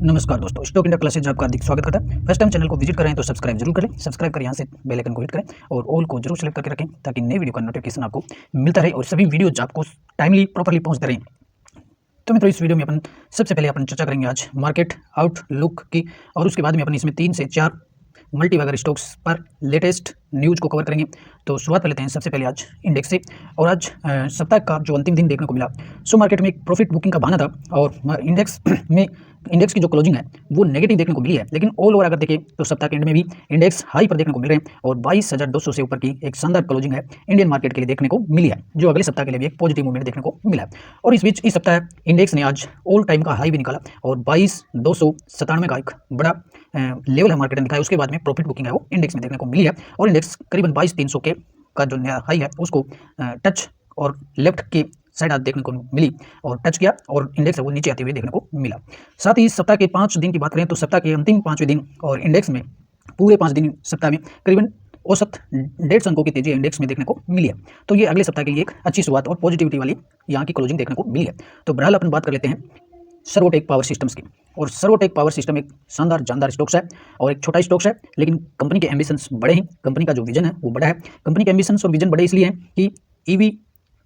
नमस्कार दोस्तों, stock India classes आपका हार्दिक स्वागत करता है। फर्स्ट टाइम चैनल को विजिट करें तो सब्सक्राइब जरूर करें। सब्सक्राइब कर यहाँ से बेल आइकन को हिट करें और ऑल को जरूर सेलेक्ट करके रखें ताकि नई वीडियो का नोटिफिकेशन आपको मिलता रहे और सभी वीडियोज आपको टाइमली प्रॉपर्ली पहुंचते रहें। तो मित्रों, इस वीडियो में अपन सबसे पहले अपन चर्चा करेंगे आज मार्केट आउटलुक की, और उसके बाद में अपन इसमें 3 से 4 मल्टीबैगर स्टॉक्स पर लेटेस्ट न्यूज़ को कवर करेंगे। तो शुरुआत कर लेते हैं सबसे पहले आज इंडेक्स से। और आज सप्ताह का जो अंतिम दिन देखने को मिला, सो मार्केट में एक प्रॉफिट बुकिंग का बहाना था और इंडेक्स की जो क्लोजिंग है वो नेगेटिव देखने को मिली है। लेकिन ऑल ओवर अगर देखें तो सप्ताह के एंड में भी इंडेक्स हाई पर देखने को मिल रहे हैं और 22,200 से ऊपर की एक शानदार क्लोजिंग है इंडियन मार्केट के लिए देखने को मिली है, जो अगले सप्ताह के लिए भी एक पॉजिटिव मूवमेंट देखने को मिला है। और इस बीच इस सप्ताह इंडेक्स ने आज ऑल टाइम का हाई भी निकाला और 22,297 का एक बड़ा लेवल है मार्केट ने दिखाया। उसके बाद में प्रॉफिट बुकिंग है वो इंडेक्स में देखने को मिली है और इंडेक्स करीबन 22,300 के का जो नया हाई है उसको टच और लेफ्ट की साइड आज देखने को मिली और टच किया और इंडेक्स है वो नीचे आते हुए देखने को मिला। साथ ही सप्ताह के 5 दिन की बात करें तो सप्ताह के अंतिम 5वें दिन और इंडेक्स में पूरे 5 दिन सप्ताह में करीबन औसत 1.5 अंकों की तेजी इंडेक्स में देखने को मिली है। तो ये अगले सप्ताह के लिए एक अच्छी शुरुआत और पॉजिटिविटी वाली यहाँ की क्लोजिंग देखने को मिली है। तो बहरहाल अपन बात कर लेते हैं सर्वोटेक पावर सिस्टम्स की। और सर्वोटेक पावर सिस्टम एक शानदार जानदार स्टॉक्स है और एक छोटा स्टॉक्स है, लेकिन कंपनी के एम्बिशंस बड़े हैं, कंपनी का जो विजन है वो बड़ा है। कंपनी के एम्बिशंस और विजन बड़े इसलिए हैं कि ईवी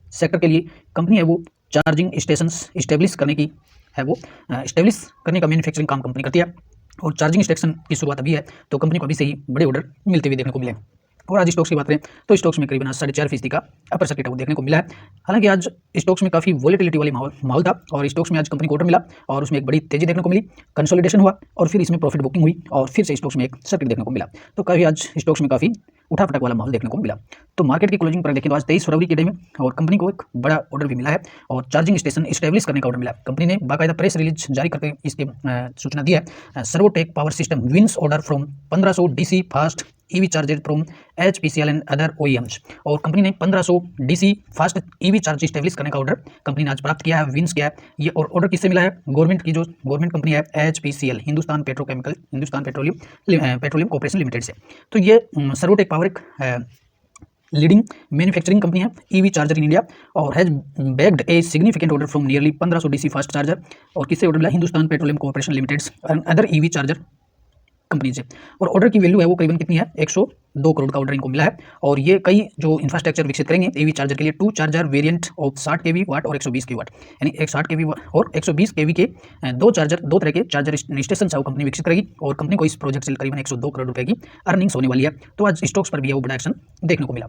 सेक्टर के लिए कंपनी है वो चार्जिंग स्टेशंस इस्टेब्लिश करने की है, वो इस्टेब्लिश करने का मैन्युफैक्चरिंग काम कंपनी करती है और चार्जिंग स्टेशन की शुरुआत अभी है, तो कंपनी को अभी से ही बड़े ऑर्डर मिलते हुए देखने को मिले। और आज स्टॉक्स की बात करें तो स्टॉक्स में करीबन 4.5% का अपर सर्किट वो देखने को मिला है। हालांकि आज स्टॉक्स में काफ़ी वॉलेटिलिटी वाली माहौल था और स्टॉक्स में आज कंपनी को ऑर्डर मिला और उसमें एक बड़ी तेजी देखने को मिली, कंसोलिडेशन हुआ और फिर इसमें प्रॉफिट बुकिंग हुई और फिर से स्टॉक्स में एक सर्किट देखने को मिला। तो काफ़ी आज स्टॉक्स में काफ़ी उठापटक वाला माहौल देखने को मिला। तो मार्केट की क्लोजिंग पर देखें तो आज 23 फरवरी के डे में और कंपनी को एक बड़ा ऑर्डर भी मिला है और चार्जिंग स्टेशन इस्टेब्लिश करने का ऑर्डर मिला है। कंपनी ने बाकायदा प्रेस रिलीज जारी करके इसकी सूचना दी है। Servotech power system wins order from 1500 DC fast EV charger from HPCL and other OEMs। और कंपनी ने 1500 DC fast EV charge establish करने का ऑर्डर कंपनी ने आज प्राप्त किया है, विंस किया है। ये और ऑर्डर किससे मिला है? गवर्नमेंट की जो गवर्नमेंट कंपनी है HPCL, Hindustan petroleum corporation limited से। तो ये सर्वोटेक पावर एक लीडिंग मैन्युफैक्चरिंग कंपनी है ईवी चार्जर इन इंडिया और has bagged a significant order from nearly 1500 DC fast charger. और किससे ऑर्डर मिला? Hindustan petroleum corporation limited and other EV charger company से। और ऑर्डर की वैल्यू है वो करीबन कितनी है? 102 करोड़ का ऑर्डर इनको मिला है और ये कई जो इंफ्रास्ट्रक्चर विकसित करेंगे ईवी चार्जर के लिए। 2 चार्जर वेरिएंट ऑफ 60 केवी वाट और 120 केवी वाट, यानी एक 60 केवी और 120 केवी के दो तरह के चार्जर स्टेशन है वो कंपनी विकसित करेगी और कंपनी को इस प्रोजेक्ट से करीबन 102 करोड़ रुपए की अर्निंग्स होने वाली है। तो आज स्टॉक्स पर भी वो बड़ा एक्शन देखने को मिला।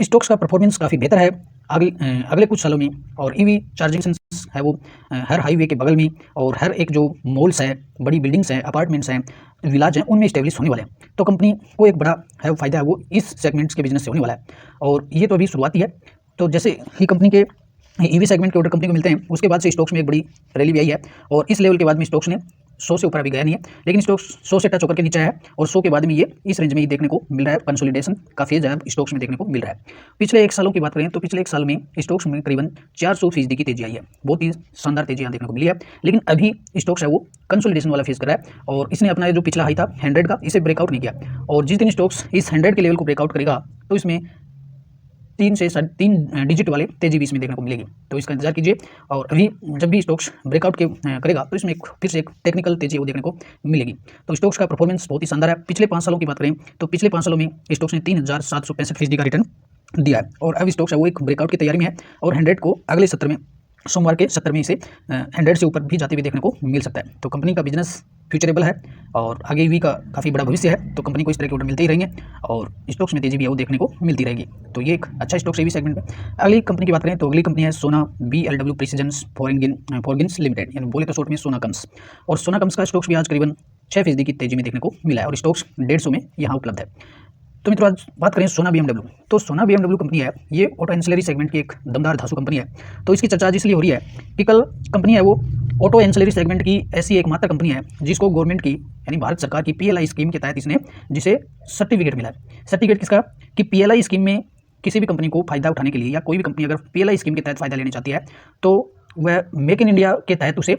स्टॉक्स का परफॉर्मेंस काफ़ी बेहतर है अगले कुछ सालों में और ईवी चार्जिंग है वो हर हाईवे के बगल में और हर एक जो मॉल्स है, बड़ी बिल्डिंग्स हैं, अपार्टमेंट्स हैं, विलाज हैं, उनमें इस्टेब्लिश होने वाले हैं। तो कंपनी को एक बड़ा है फायदा है वो इस सेगमेंट्स के बिजनेस से होने वाला है और ये तो अभी शुरुआती है। तो जैसे ही कंपनी के ईवी सेगमेंट के ऑर्डर कंपनी को मिलते हैं उसके बाद से स्टॉक्स में एक बड़ी रैली भी आई है और इस लेवल के बाद में स्टॉक्स ने 100 से ऊपर अभी गया नहीं है, लेकिन स्टॉक्स 100 से टच होकर के नीचे है और 100 के बाद में ये इस रेंज में ही देखने को मिल रहा है। कंसोलिडेशन का फेज है स्टॉक्स में देखने को मिल रहा है। पिछले 1 सालों की बात करें तो पिछले 1 साल में स्टॉक्स में करीबन 400% की तेजी आई है, बहुत ही शानदार तेजी यहाँ देखने को मिली है। लेकिन अभी स्टॉक्स है वो कंसोलिडेशन वाला फेज कर रहा है और इसने अपना जो पिछला हाई था 100 का, इसे ब्रेकआउट नहीं किया और जिस दिन स्टॉक्स इस 100 के लेवल को ब्रेकआउट करेगा तो इसमें 3 से 3 डिजिट वाले तेजी भी इसमें देखने को मिलेगी। तो इसका इंतजार कीजिए और अभी जब भी स्टॉक्स ब्रेकआउट के करेगा तो इसमें फिर से एक टेक्निकल तेजी वो देखने को मिलेगी। तो स्टॉक्स का परफॉर्मेंस बहुत ही शानदार है। पिछले 5 सालों की बात करें तो पिछले 5 सालों में स्टॉक्स ने 3,765% का रिटर्न दिया है और अब स्टॉक्स है वो एक ब्रेकआउट की तैयारी में है और 100 को अगले सत्र में सोमवार के सत्र में इसे 100 से ऊपर भी जाते हुए देखने को मिल सकता है। तो कंपनी का बिजनेस फ्यूचरेबल है और आगे भी का काफ़ी बड़ा भविष्य है, तो कंपनी को इस तरह के ऑर्डर मिलते ही रहेंगे और स्टॉक्स में तेजी भी है वो देखने को मिलती रहेगी। तो ये एक अच्छा स्टॉक्स है भी सेगमेंट में। अगली कंपनी की बात करें तो अगली कंपनी है सोना BLW प्रिसीजन फॉर्गिंस लिमिटेड, यानी बोले तो शॉर्ट में सोना कम्स। और सोना कम्स का स्टॉक्स भी आज करीबन 6% की तेजी में देखने को मिला है और स्टॉक्स 150 में यहाँ उपलब्ध है। तो मित्रों आज बात करें सोना BMW, तो सोना BMW कंपनी है ये ऑटो एंसिलरी सेगमेंट की एक दमदार धासु कंपनी है। तो इसकी चर्चा आज इसलिए हो रही है कि कल कंपनी है वो ऑटो एंसिलरी सेगमेंट की ऐसी एकमात्र कंपनी है जिसको गवर्नमेंट की यानी भारत सरकार की PLI स्कीम के तहत इसने जिसे सर्टिफिकेट मिला है। सर्टिफिकेट किसका? कि PLI स्कीम में किसी भी कंपनी को फायदा उठाने के लिए या कोई भी कंपनी अगर PLI स्कीम के तहत फायदा लेना चाहती है तो वह मेक इन इंडिया के तहत उसे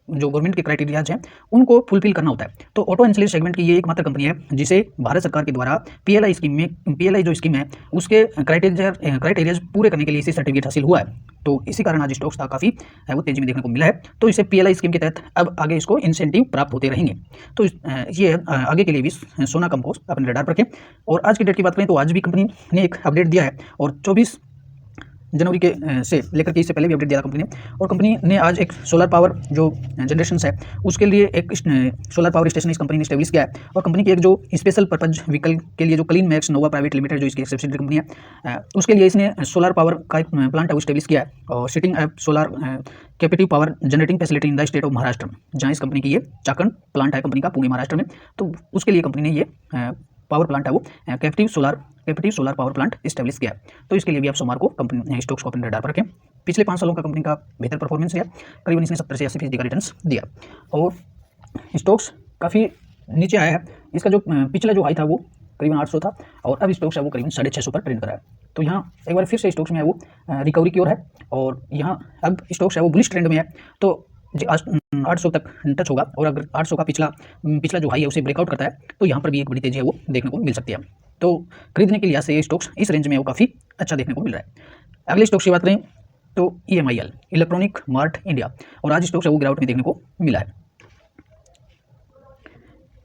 जो गवर्नमेंट के क्राइटेरियाज हैं उनको फुलफिल करना होता है। तो ऑटो एंसिलरी सेगमेंट की ये एकमात्र कंपनी है जिसे भारत सरकार के द्वारा पीएलआई स्कीम में, पीएलआई जो स्कीम है उसके क्राइटेरियाज पूरे करने के लिए इसे सर्टिफिकेट हासिल हुआ है। तो इसी कारण आज स्टॉक्स का काफ़ी वो तेजी में देखने को मिला है। तो इसे पीएलआई स्कीम के तहत अब आगे इसको इंसेंटिव प्राप्त होते रहेंगे। तो ये आगे के लिए भी सोनाकॉम को अपने रडार पर रखें। और आज की डेट की बात करें तो आज भी कंपनी ने एक अपडेट दिया है और 24 जनवरी के से लेकर के इससे पहले भी अपडेट दिया था कंपनी ने। और कंपनी ने आज एक सोलर पावर जो जनरेशन है उसके लिए एक सोलर पावर स्टेशन इस कंपनी ने स्टेब्लिश किया है। और कंपनी की एक जो स्पेशल पर्पज व्हीकल के लिए जो क्लीन मैक्स नोवा प्राइवेट लिमिटेड जो इसकी सब्सिडरी कंपनी है उसके लिए इसने सोलर पावर का एक प्लांट है वो स्टेब्लिश किया है। और setting up solar captive power generating facility in the state of Maharashtra, जहाँ इस कंपनी की ये चाकण प्लांट है कंपनी का पुणे महाराष्ट्र में। तो उसके लिए कंपनी ने ये पावर प्लांट है वो captive solar power plant establish किया। तो इसके लिए भी आप सोमवार को कंपनी स्टॉक्स को अपने रडार पर रखें। पिछले 5 सालों का कंपनी का बेहतर परफॉर्मेंस है, करीबन इसने 70 से 80% का रिटर्न्स दिया और स्टॉक्स काफ़ी नीचे आया है। इसका जो पिछला जो हाई था वो करीबन 800 था और अब स्टॉक्स है वो करीबन 650 पर ट्रेंड कर रहा है। तो यहाँ एक बार फिर से स्टॉक्स में है वो रिकवरी की ओर है और यहाँ अब स्टॉक्स है वो बुलिश ट्रेंड में है। तो 800 तक टच होगा और अगर 800 का पिछला जो हाई है उसे ब्रेकआउट करता है तो यहाँ पर भी एक बड़ी तेजी है वो देखने को मिल सकती है। तो खरीदने के लिहाज से ये स्टॉक्स इस रेंज में वो काफ़ी अच्छा देखने को मिल रहा है। अगले स्टॉक्स की बात करें तो EMIL इलेक्ट्रॉनिक मार्ट इंडिया, और आज स्टॉक्स है वो गिरावट में देखने को मिला है।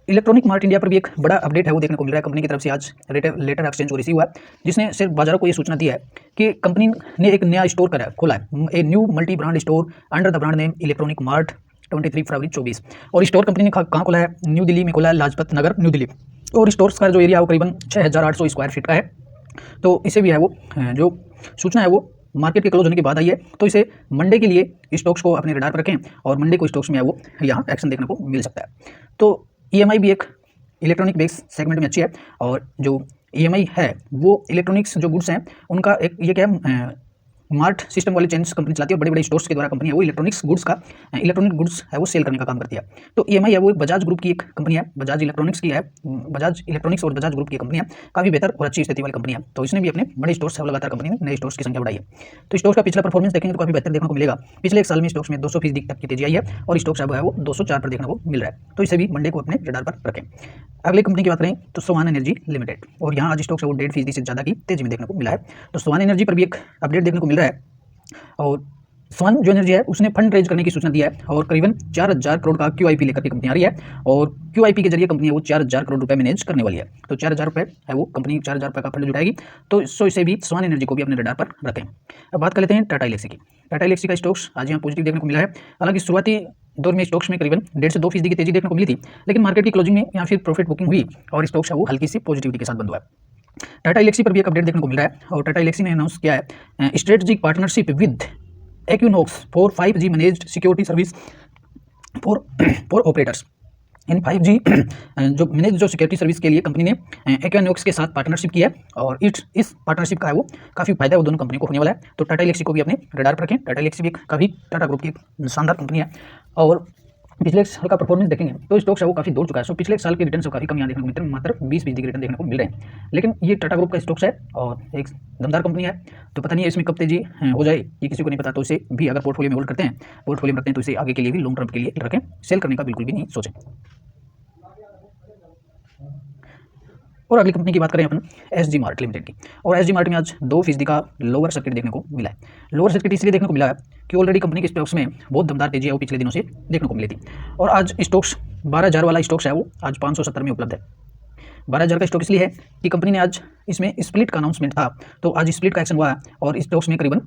इलेक्ट्रॉनिक मार्ट इंडिया पर भी एक बड़ा अपडेट है वो देखने को मिल रहा है। कंपनी की तरफ से आज लेटर एक्सचेंज को रिसीव हुआ है जिसने सिर्फ बाजारों को ये सूचना दी है कि कंपनी ने एक नया स्टोर खोला है, a new multi brand store under the brand name electronic mart 23 फरवरी 24। और स्टोर कंपनी ने कहाँ खोला है? न्यू दिल्ली में खोला है, लाजपत नगर न्यू दिल्ली। और स्टोर्स का जो एरिया है वो करीबन 6800 स्क्वायर फीट का है। तो इसे भी है वो जो सूचना है वो मार्केट के क्लोज होने के बाद आई है। तो इसे मंडे के लिए स्टॉक्स को अपने रडार पर रखें और मंडे को स्टॉक्स में है वो यहाँ एक्शन देखने को मिल सकता है। तो EMI भी एक इलेक्ट्रॉनिक बेस सेगमेंट में अच्छी है और जो EMI है वो इलेक्ट्रॉनिक्स जो गुड्स हैं उनका एक ये क्या है मार्ट सिस्टम वाली चेन्स कंपनी चलाती है। बड़े बड़े स्टोर्स के द्वारा कंपनी है वो इलेक्ट्रॉनिक गुड्स है वो सेल करने का काम करती है। तो EMI है वो बजाज ग्रुप की एक कंपनी है, बजाज इलेक्ट्रॉनिक्स की है, बजाज इलेक्ट्रॉनिक्स और बजाज ग्रुप की कंपनी है, काफ़ी बेहतर और अच्छी स्थिति वाली कंपनी है। तो इसने भी अपने बड़े स्टोर्स है लगातार कंपनी ने नए स्टोर्स की संख्या बढ़ाई है। तो स्टोक्स का पिछला परफॉर्मेंस देखेंगे तो काफ़ी बेहतर देखने को मिलेगा। पिछले एक साल में स्टॉक्स में 200% तक की तेजी आई है और स्टॉक्स है वो 204 पर देखने को मिल रहा है। तो इसे भी मंडे को अपने रडार पर रखें। अगले कंपनी की बात करें तो स्वान एनर्जी लिमिटेड, और यहाँ आज स्टॉक्स है वो 1.5% से ज़्यादा की तेजी में देखने को मिला है। तो स्वान एनर्जी पर भी एक अपडेट देखने को मिल रहा है और स्वान जो एनर्जी है उसने फंड रेज करने की सूचना दिया है और करीबन 4000 करोड़ का QIP लेकर के कंपनी आ रही है और QIP के जरिए कंपनी है वो 4000 करोड़ रुपए मैनेज करने वाली है। तो 4000 रुपये है वो कंपनी 4000 रुपये का फंड जुटाएगी। तो इसे भी स्वान एनर्जी को भी अपने रडार पर रखें। अब बात कर लेते हैं टाटा एलेक्सी की। टाटा एलेक्सी का स्टॉक्स आज यहाँ पॉजिटिव देखने को मिला है। हालांकि शुरुआती दौर में स्टॉक्स में करीबन 1.5 से 2% की तेजी देखने को मिली थी, लेकिन मार्केट की क्लोजिंग में यहाँ फिर प्रॉफिट बुकिंग हुई और स्टॉक्स है वो हल्की सी पॉजिटिविटी के साथ बंद हुआ है। टाटा एलेक्सी पर भी एक अपडेट देखने को मिल रहा है और टाटा एलेक्सी ने अनाउंस किया है strategic partnership with Acunox for 5G managed security service for operators. In 5G जो मैनेज जो सिक्योरिटी सर्विस के लिए कंपनी ने एक्यूनॉक्स के साथ पार्टनरशिप की है और इस पार्टनरशिप का है वो काफ़ी फायदा है वो दोनों कंपनी को होने वाला है। तो टाटा एलेक्सी को भी अपने रडार पर रखें। टाटा एलेक्सी भी काफ़ी टाटा ग्रुप की एक शानदार कंपनी है और पिछले एक साल का परफॉर्मेंस देखेंगे तो स्टॉक्स है वो काफ़ी दौड़ चुका है। सो पिछले एक साल के रिटर्न से काफ़ी कम यहाँ देखने को मिलते हैं, मात्र 20% के रिटर्न देखने को मिल रहे हैं। लेकिन ये टाटा ग्रुप का स्टॉक्स है और एक दमदार कंपनी है, तो पता नहीं है इसमें कब तेजी हो जाए ये किसी को नहीं पता। तो इसे भी अगर पोर्टफोलियो में होल्ड करते हैं, पोर्टफोलियो में रखते हैं तो इसे आगे के लिए भी लॉन्ग टर्म के लिए रखें, सेल करने का बिल्कुल भी नहीं सोचें। और अगली कंपनी की बात करें अपन SG मार्ट लिमिटेड की, और SG मार्ट में आज 2% का लोअर सर्किट देखने को मिला है। लोअर सर्किट इसलिए देखने को मिला है कि ऑलरेडी कंपनी के स्टॉक्स में बहुत दमदार तेजी है वो पिछले दिनों से देखने को मिली थी और आज स्टॉक्स 12000 वाला स्टॉक्स है वो आज 570 में उपलब्ध है। 12000 का स्टॉक इसलिए है कि कंपनी ने आज इसमें स्प्लिट का अनाउंसमेंट था, तो आज स्प्लिट का एक्शन हुआ है और स्टॉक्स में करीबन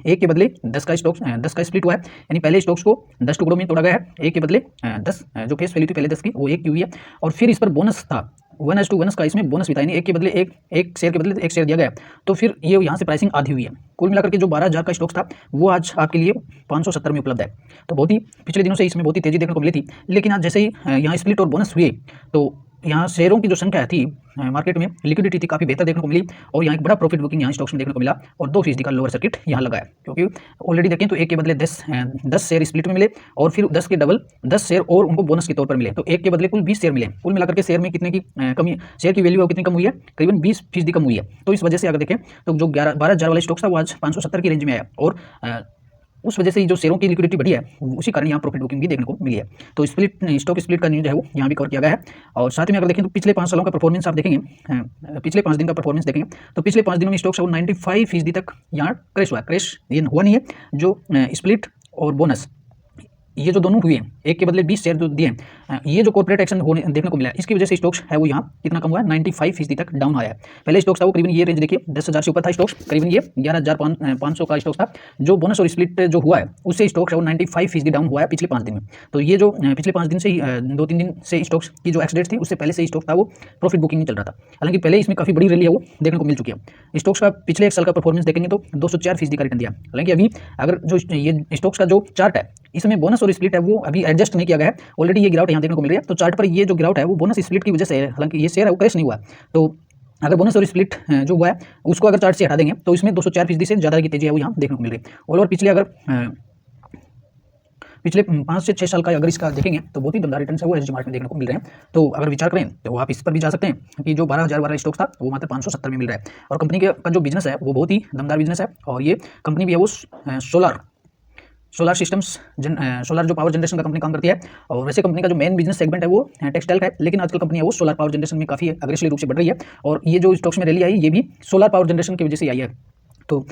एक के बदले 10 का स्प्लिट हुआ है। यानी पहले स्टॉक्स को 10 टुकड़ों में तोड़ा गया है, एक के बदले 10 जो फेस वैल्यू थी पहले 10 की वो 1 की हुई है और फिर इस पर बोनस था 1:1 का, इसमें बोनस भी था, यानी एक के बदले एक शेयर के बदले एक शेयर दिया गया। तो फिर ये यहाँ से प्राइसिंग आधी हुई है। कुल मिलाकर के जो 12000 का स्टॉक था वो आज आपके लिए 570 में उपलब्ध है। तो बहुत ही पिछले दिनों से इसमें बहुत ही तेजी देखने को मिली थी, लेकिन आज जैसे ही यहाँ स्प्लिट और बोनस हुए तो यहाँ शेयरों की जो संख्या थी मार्केट में लिक्विडिटी थी काफ़ी बेहतर देखने को मिली और यहाँ एक बड़ा प्रॉफिट बुकिंग यहाँ स्टॉक्स में देखने को मिला और 2% का लोअर सर्किट यहाँ लगा है। क्योंकि ऑलरेडी देखें तो एक के बदले 10 शेयर स्प्लिट में मिले और फिर 10 के डबल 10 शेयर और उनको बोनस के तौर पर मिले, तो एक के बदले कुल 20 शेयर मिले। कुल मिलाकर के शेयर में कितने की कमी, शेयर की वैल्यू कितनी कम हुई है? करीबन 20% कम हुई है। तो इस वजह से अगर देखें तो जो 12000 वाला स्टॉक्स था वो आज 570 की रेंज में आया और उस वजह से जो शेयरों की लिक्विडिटी बढ़ी है उसी कारण यहाँ प्रॉफिट बुकिंग भी देखने को मिली है। तो स्टॉक स्प्लिट का न्यूज़ जो है वो यहाँ भी कवर किया गया है। और साथ में अगर देखें तो पिछले 5 सालों का परफॉर्मेंस आप देखेंगे, पिछले 5 दिन का परफॉर्मेंस देखेंगे तो पिछले 5 दिनों में स्टॉक्स वो 95% तक यहाँ क्रैश हुआ है। क्रैश ये हुआ नहीं है, जो स्प्लिट और बोनस ये जो दोनों हुए हैं, एक के बदले 20 शेयर जो दिए हैं, ये जो कॉर्पोरेट एक्शन होने देखने को मिला है, इसकी वजह से स्टॉक्स है वो यहाँ कितना कम हुआ है, 95% तक डाउन आया है। पहले स्टॉक्स था वो करीबन ये रेंज देखिए 10,000 से ऊपर था स्टॉक्स, करीबन ये 11,500 का स्टॉक्स था। जो बोनस और स्प्लिट जो हुआ है उससे स्टॉक्स है वो 95% डाउन हुआ है पिछले 5 दिन में। तो ये जो पिछले 5 दिन से ही 2-3 दिन से स्टॉक्स की जो एक्सडेट थी उससे पहले से स्टॉक था वो प्रॉफिट बुकिंग नहीं चल रहा था। हालांकि पहले इसमें काफ़ी बड़ी रैली है वो देखने को मिल चुकी है। स्टॉक्स का पिछले 1 साल का परफॉर्मेंस देखेंगे तो 204% का रिटर्न दिया। हालांकि अभी अगर जो ये स्टॉक्स का जो चार्ट है इसमें बोनस और स्प्लिट है वो अभी एडजस्ट नहीं किया गया है, ऑलरेडी ये गिरावट यहाँ देखने को मिल रही है। तो चार्ट पर ये जो गिरावट है वो बोनस स्प्लिट की वजह से है, हालांकि ये शेयर है वो क्रैश नहीं हुआ। तो अगर बोनस और स्प्लिट जो हुआ है उसको अगर चार्ट से हटा देंगे तो इसमें 204% से ज़्यादा की तेजी है वो यहाँ देखने को मिल रही है। ऑल ओवर पिछले 5 से 6 साल का अगर इसका देखेंगे तो बहुत ही दमदार रिटर्न है वो एसजी मार्ट में देखने को मिल रहे हैं। तो अगर विचार करें तो आप इस पर भी जा सकते हैं कि जो 12,000 वाला स्टॉक था वो मात्र 570 में मिल रहा है। और कंपनी का जो बिजनेस है वो बहुत ही दमदार बिजनेस है। और ये कंपनी भी है वो सोलर सिस्टम्स सोलर जो पावर जनरेशन का कंपनी काम करती है। और वैसे कंपनी का जो मेन बिजनेस सेगमेंट है वो टेक्सटाइल का है, लेकिन आजकल कंपनी है वो सोलर पावर जनरेशन में काफ़ी अग्रेसिव रूप से बढ़ रही है। और ये जो स्टॉक्स में रैली आई ये भी सोलर पावर जनरेशन की वजह से आई है। तो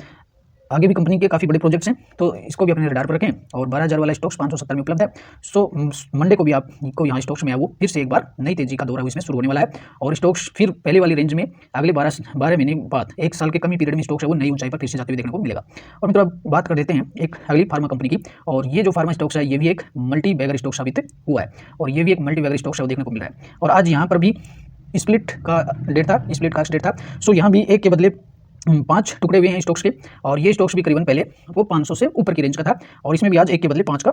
आगे भी कंपनी के काफ़ी बड़े प्रोजेक्ट्स हैं, तो इसको भी अपने रडार पर रखें। और 12,000 वाला स्टॉक्स 570 में उपलब्ध है। सो मंडे को भी आपको यहाँ स्टॉक्स में है वो फिर से एक बार नई तेजी का दौर है इसमें शुरू होने वाला है। और स्टॉक्स फिर पहले वाली रेंज में अगले 12 महीने बाद 1 साल के कमी पीरियड में स्टॉक्स है वो नई ऊंचाई पर फिर से जाते हुए देखने को मिलेगा। और मित्रों अब बात कर देते हैं एक अगली फार्मा कंपनी की। और ये जो फार्मा स्टॉक्स है ये भी एक मल्टी बैगर स्टॉक साबित हुआ है। और ये भी एक मल्टी बैगर स्टॉक्स है वो देखने को मिल रहा है। और आज यहाँ पर भी स्प्लिट का डेट था। सो यहाँ भी एक के बदले 5 टुकड़े हुए हैं स्टॉक्स के। और ये स्टॉक्स भी करीबन पहले वो 500 से ऊपर की रेंज का था और इसमें भी आज 1 के बदले 5 का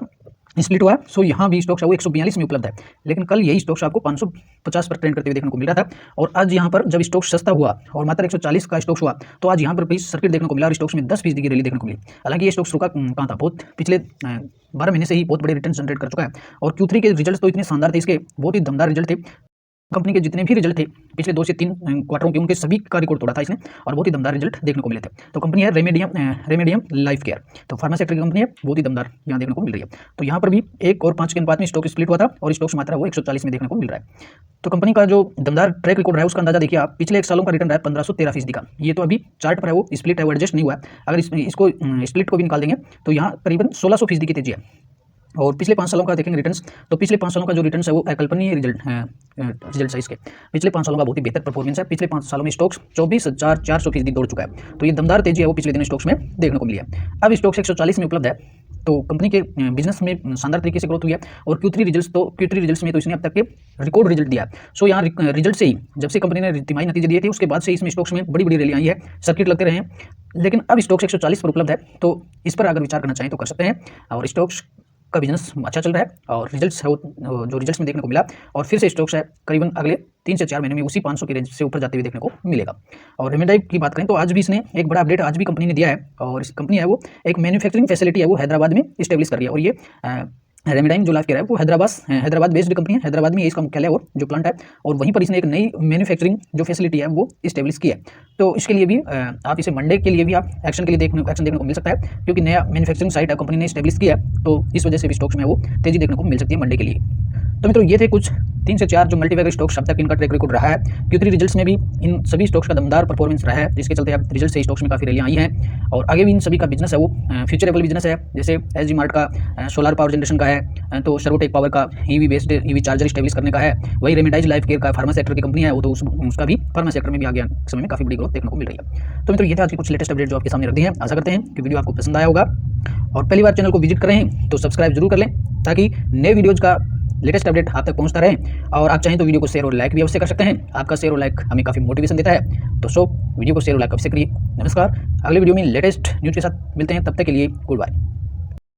स्प्लिट हुआ है। सो यहाँ भी स्टॉक्स है वो 142 में उपलब्ध है, लेकिन कल यही स्टॉक्स आपको 550 पर ट्रेंड करते हुए देखने को मिल रहा था। और आज यहाँ पर जब स्टॉक सस्ता हुआ और मात्र 140 का स्टॉक्स हुआ तो आज यहाँ पर प्रीस सर्किट देखने को मिला और स्टॉक्स में 10% की रैली देखने को मिली। हालांकि ये स्टॉक्स रुका कहाँ था, बहुत पिछले 12 महीने से ही बहुत बड़े रिटर्न जनरेट कर चुका है। और Q3 के रिजल्ट तो इतने शानदार थे, इसके बहुत ही दमदार रिजल्ट थे। कंपनी के जितने भी रिजल्ट थे पिछले 2 से 3 क्वार्टरों के उनके सभी का रिकॉर्ड तोड़ा था इसने और बहुत ही दमदार रिजल्ट देखने को मिले थे। तो कंपनी है रेमेडियम लाइफ केयर, तो फार्मा सेक्टर की कंपनी है, बहुत ही दमदार यहाँ देखने को मिल रही है। तो यहाँ पर भी 1 और 5 के अनुपात में स्टॉक स्प्लिट हुआ था और स्टॉक्स मात्रा वो 140 में देखने को मिल रहा है। तो कंपनी का जो दमदार ट्रैक रिकॉर्ड है उसका अंदाजा देखिए आप, पिछले 1 सालों का रिटर्न रहा है 1513% का। ये तो अभी चार्ट पर है वो स्प्लिट है वो एडजस्ट नहीं हुआ है। अगर इसको स्प्लिट को भी निकाल देंगे तो यहाँ करीबन 1600% की तेजी है। और पिछले 5 सालों का देखेंगे रिटर्न्स, तो पिछले 5 सालों का जो रिटर्न्स है वो अकल्पनीय रिजल्ट है इसके। पिछले 5 सालों का बहुत ही बेहतर परफॉर्मेंस है। पिछले 5 सालों में स्टॉक्स 24,400% दौड़ चुका है। तो ये दमदार तेजी है वो पिछले दिन स्टॉक्स में देखने को मिली है। अब स्टॉक्स 140 में उपलब्ध है। तो कंपनी के बिजनेस में शानदार तरीके से ग्रोथ हुई है। और Q3 रिजल्ट्स में तो इसने अब तक के रिकॉर्ड रिजल्ट दिया है। सो यहाँ रिजल्ट से ही जब से कंपनी ने तिमाही नतीजे दिए थे उसके बाद से इसमें स्टॉक्स में बड़ी बड़ी रैली आई है, सर्किट लगते रहे हैं, लेकिन अब स्टॉक्स 140 पर उपलब्ध है। तो इस पर अगर विचार करना चाहें तो कर सकते हैं। और स्टॉक्स का बिजनेस अच्छा चल रहा है और रिजल्ट्स है जो रिजल्ट्स में देखने को मिला और फिर से स्टॉक्स है करीबन अगले 3 से 4 महीने में उसी 500 की रेंज से ऊपर जाते हुए देखने को मिलेगा। और रेमेडाइव की बात करें तो आज भी इसने एक बड़ा अपडेट आज भी कंपनी ने दिया है। और इस कंपनी है वो एक मैन्युफैक्चरिंग फैसिलिटी है वो हैदराबाद में इस्टेब्लिश कर रही है। और ये रेमेडाइन जो लाइफ केयर है वो हैदराबाद बेस्ड कंपनी है, हैदराबाद में इसका मुख्यालय और जो प्लांट है, और वहीं पर इसने एक नई मैन्युफैक्चरिंग जो फैसिलिटी है वो इस्टेब्लिश की है। तो इसके लिए भी आप इसे मंडे के लिए भी आप एक्शन के लिए देखने को मिल सकता है, क्योंकि नया मैन्युफैक्चरिंग साइट है कंपनी ने इस्टेब्लिश किया है। तो इस वजह से भी स्टॉक्स में वो तेजी देखने को मिल सकती है मंडे के लिए। तो मित्रों ये थे कुछ 3 से 4 जो मल्टीबैगर स्टॉक्स अब तक इनका ट्रैक रिकॉर्ड रहा है। Q3 रिजल्ट्स में भी इन सभी स्टॉक्स का दमदार परफॉर्मेंस रहा है, जिसके चलते अब रिजल्ट से स्टॉक्स में काफ़ी रैलियाँ आई हैं। और आगे भी इन सभी का बिजनेस है वो फ्यूचरेबल बिजनेस है। जैसे एसजी मार्ट का सोलर पावर जनरेशन का है, तो सर्वोटेक पावर का EV based EV charger establish करने का है। वही रेमेडाइज लाइफ केयर का फार्मा सेक्टर की कंपनी है वो, तो उसका भी फार्मा सेक्टर में भी आगे समय में काफ़ी बड़ी ग्रोथ देखने को मिल रही है। तो मित्रों ये थे आज की कुछ लेटेस्ट अपडेट जो आपके सामने रख दी है। आशा करते हैं कि वीडियो आपको पसंद आया होगा। और पहली बार चैनल को विजिट करें तो सब्सक्राइब जरूर कर लें, ताकि नए वीडियोज़ का लेटेस्ट अपडेट आप तक पहुंचता रहे। और आप चाहें तो वीडियो को शेयर और लाइक भी अवश्य कर सकते हैं। आपका शेयर और लाइक हमें काफ़ी मोटिवेशन देता है। तो वीडियो को शेयर और लाइक अवश्य करिए। नमस्कार, अगले वीडियो में लेटेस्ट न्यूज़ के साथ मिलते हैं, तब तक के लिए गुड बाय।